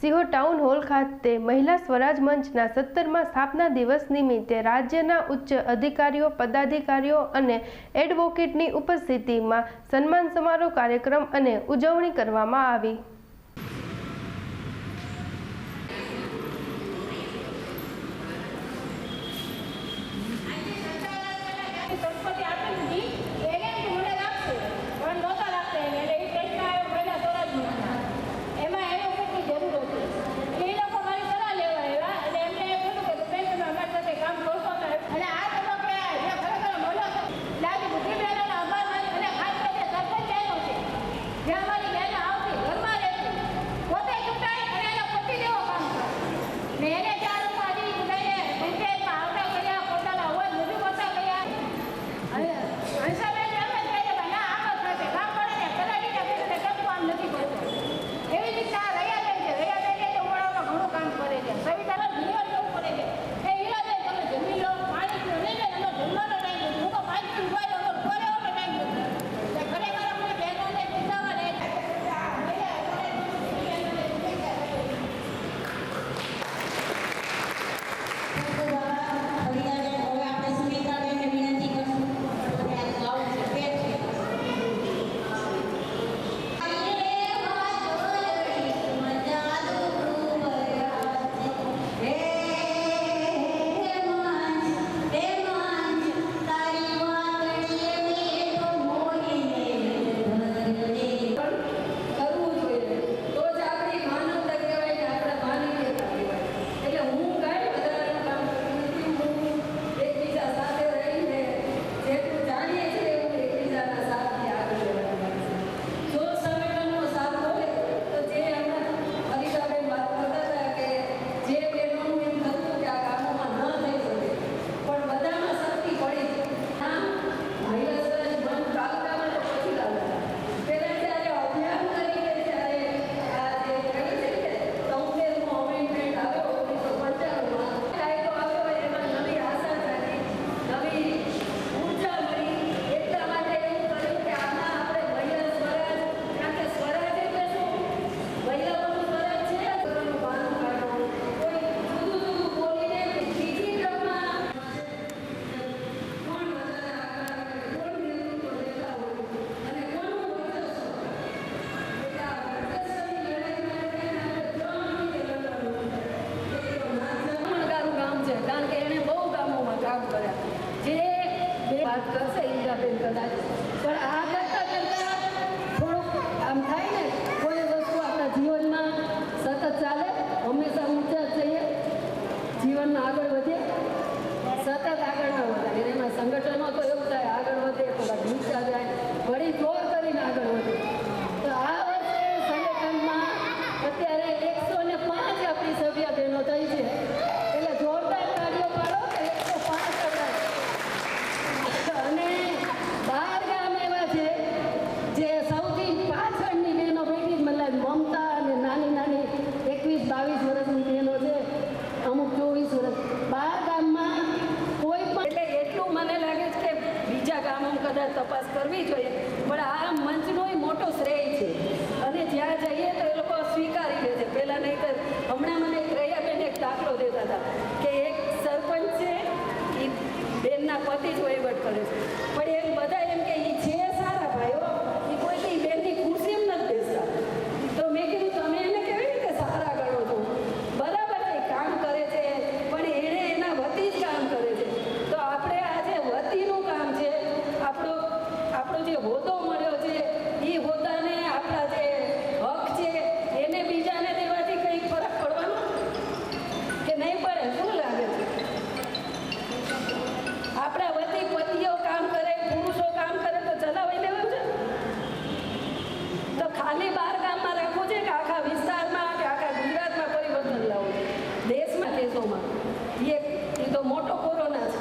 Sihor town hall ખાતે મહિલા સ્વરાજ મંચના 17મા સ્થાપના દિવસ નિમિત્તે રાજ્યના ઉચ્ચ અધિકારીઓ, પદાધિકારીઓ અને એડવોકેટની ઉપસ્થિતિમાં સન્માન સમારોહ કાર્યક્રમ અને ઉજવણી કરવામાં આવી। संगठनों तो एवं थाय आगळ वधे थोड़ा नीचा जाए वળી जोर કરીને આગળ વધે। તો આ વર્ષે સંગઠનમાં અત્યારે 105 આપણી સભ્ય બહેનો થઈ છે, એટલે જોરદાર તાળીઓ પાડો કે 105 અને 12 ગામ એવા છે જે સૌથી પાછળની બહેનો બેઠી મતલબ મમતા અને નાની નાની 21-22 વર્ષની બહેનો છે, અમુક 24 વર્ષ 12 ગામમાં કોઈ પણ એટલું મને લાગે છે કે બીજા ગામોમાં કદાચ તપાસ કરવી જોઈએ, પણ આ મંચનો મોટો શ્રેય છે અને જ્યાં જઈએ તો એ લોકો સ્વીકારી લે છે। પહેલાં નહીં તો હમણાં મને રૈયાબેન એક દાખલો દેતા હતા કે એક સરપંચ છે, એ બેનના પતિ જ વહીવટ કરે છે, પણ એમ બધા એમ કે એ છે સારા ભાઈઓ, એ કોઈ કંઈ બેનની ખુરશીમાં નથી બેસતા। તો મેં કીધું તમે એને કેવી રીતે સારા ગણો છો? બરાબર એ કામ કરે છે, પણ એણે એના વતી જ કામ કરે છે। તો આપણે આ જે વતીનું કામ છે, આપણો જે હોદ્દો મળ્યો છે, એ હોદ્દાને આપણા જે હક છે એને બીજાને દેવાથી કંઈક ફરક પડવાનો કે નહીં પડે? શું લાગે છે? આપણા વતી પતિઓ કામ કરે, પુરુષો કામ કરે તો ચલાવી લેવું છે? તો ખાલી 12 ગામમાં રાખવું છે કે આખા વિસ્તારમાં કે આખા ગુજરાતમાં પરિવર્તન લાવવું છે? દેશમાં દેશોમાં એ તો મોટો કોરોના છે।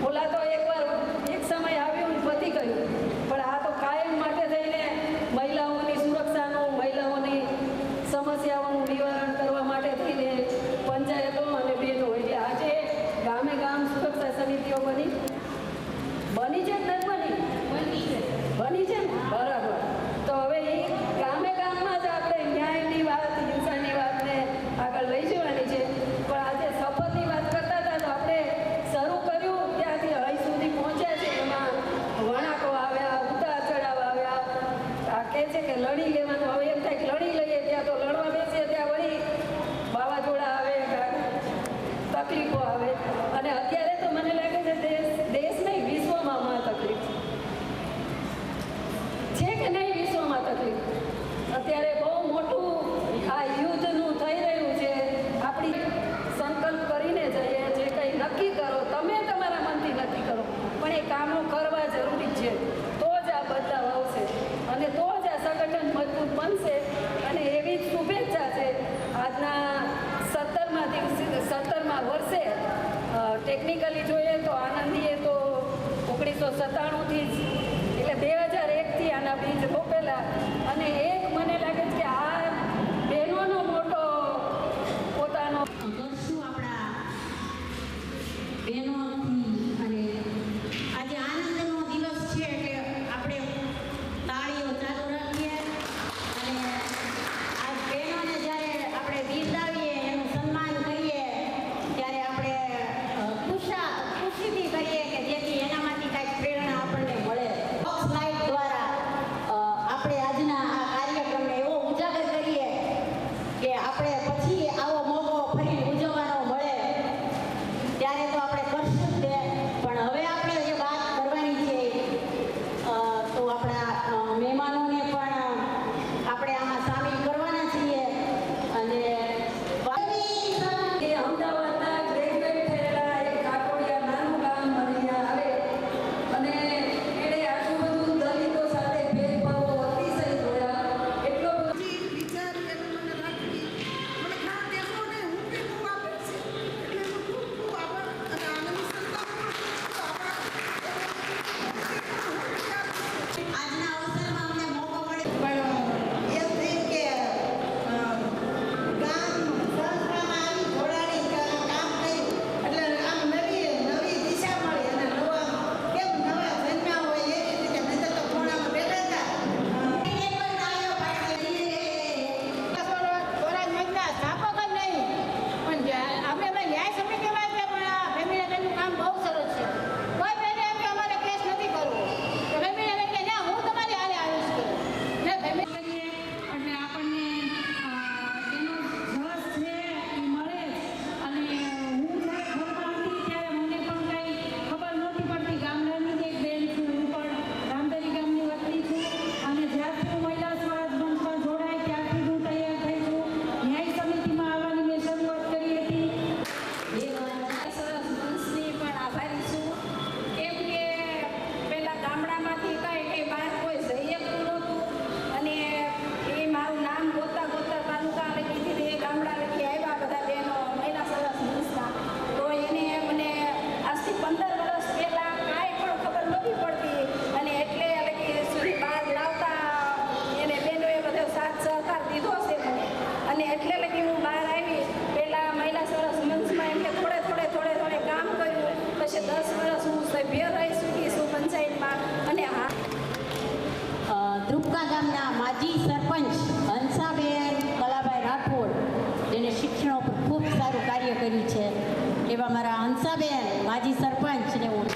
ઓલા તો એકવાર એક સમય આવ્યું પતી ગયું, પણ આ તો કાયમ માટે થઈને મહિલાઓની સુરક્ષાનું, મહિલાઓની સમસ્યાઓનું નિવારણ કરવા માટે થઈને પંચાયતો અને બહેનો, એટલે આજે ગામે ગામ સુરક્ષા સમિતિઓ બની છે કે નથી બની છે ને? બરાબર। તો હવે એ ગામે ગામમાં જ આપણે ન્યાયની વાત, હિંસા ટેકનિકલી જોઈએ તો આનંદીએ તો 1997થી જ એટલે 2001થી આના બીજ રોપેલા અને એક મને લાગે છે કે આ બહેનોનો મોટો પોતાનો કરશું આપણા બહેનોથી. અને આજે આનંદનો દિવસ છે એટલે આપણે તાળીઓ ચાલુ રાખીએ અને આ બહેનોને જ્યારે આપણે બિરદાવીએ એનું સન્માન કરીએ ત્યારે આપણે ખુશીથી કરીએ કે જેથી એનામાંથી કાંઈક પ્રેરણા આપણને મળે. બોક્સ લાઇટ દ્વારા આપણે આજના આ કાર્યક્રમને એવો ઉજાગર કરીએ કે આપણે પછી આવો મોકો ફરી ઉજવવાનો મળે ત્યારે તો આપણે કરશું જ તે. પણ હવે આપણે જે વાત કરવાની છે તો આપણા મહેમાનોને પણ આપણે આમાં સામેલ કરવાના છીએ. અને એ અમદાવાદના ગ્રેજ્યુએટ થયેલા એક કાકોડિયા નાનું ગામ મરિયા આવે અને એણે આટલું બધું દલિતો સાથે ભેદભાવો અતિશય જોયા એટલો બધો વિચાર એમ મને રાખી મને ઘણા દેશોને હું બી બહુ આપે છે એટલે એનો ખૂબ ખૂબ આભાર અને આનંદની સંસ્થાનો આજના અવસરમાં અમને મોકો મળ્યો. પણ એમ થયું કે ગામ સંસ્થામાં આવી જોડાણી કામ કર્યું એટલે આમ નવી દિશા મળી અને કેમ નવા જન્મ્યા હોય એવી રીતે નહીં તો ખૂણામાં બેઠા હતા. સ્વરાજ મંચના સ્થાપક જ નહીં પણ અમે ન્યાય સમિતિમાં છે પણ આ ફેમિલી કામ બહુ સરસ છે. કોઈ બહેને એમ કે અમારે કેસ નથી કરવો તો ફેમિલી એમ કે ના હું તમારી હારે આવીશ ને ફેમિલી કરીએ એટલે આપણને એનો રસ છે એ મળે. અને હું જ્યારે ઘરમાં હતી ત્યારે મને પણ કંઈ ખબર નહોતી પડતી. ગામડાની જ એક બેન છું, હું પણ રામદરી ગામની વતની છું અને જ્યારથી હું મહિલા સ્વરાજ મંચમાં જોડાઈ ત્યારથી હું તૈયાર થઈ છું. ન્યાય સમિતિમાં આવવાની મેં શરૂઆત કરી હતી. સરસ મંચની પણ આભારી છું કેમ કે પહેલાં ગામડામાંથી કંઈ બહાર કોઈ જઈ શકતું નહોતું અને એ મારું નામ ગોતતા ગોતતા તાલુકા લખી દીધી એ ગામડા લખી આવ્યા બધા બહેનો મહિલા સરસ મંચના. તો એને મને આજથી 15 વર્ષ પહેલાં કાંઈ પણ ખબર નહોતી પડતી અને એટલે લખી સુધી બહાર લાવતા એને બહેનોએ બધો સાથ સહકાર દીધો છે મને અને એટલે લગી હું બહાર આવી. પહેલાં મહિલા સરસ મંચમાં એમ કે થોડે કામ કર્યું પછી 10 વર્ષ હું સભ્ય રહી ચૂકી છું પંચાયતમાં અને હા ધ્રુપકા ગામના માજી સરપંચ હંસાબેન કલાભાઈ રાઠોડ જેને શિક્ષણ ઉપર ખૂબ સારું કાર્ય કર્યું છે એવા મારા હંસાબેન માજી સરપંચને હું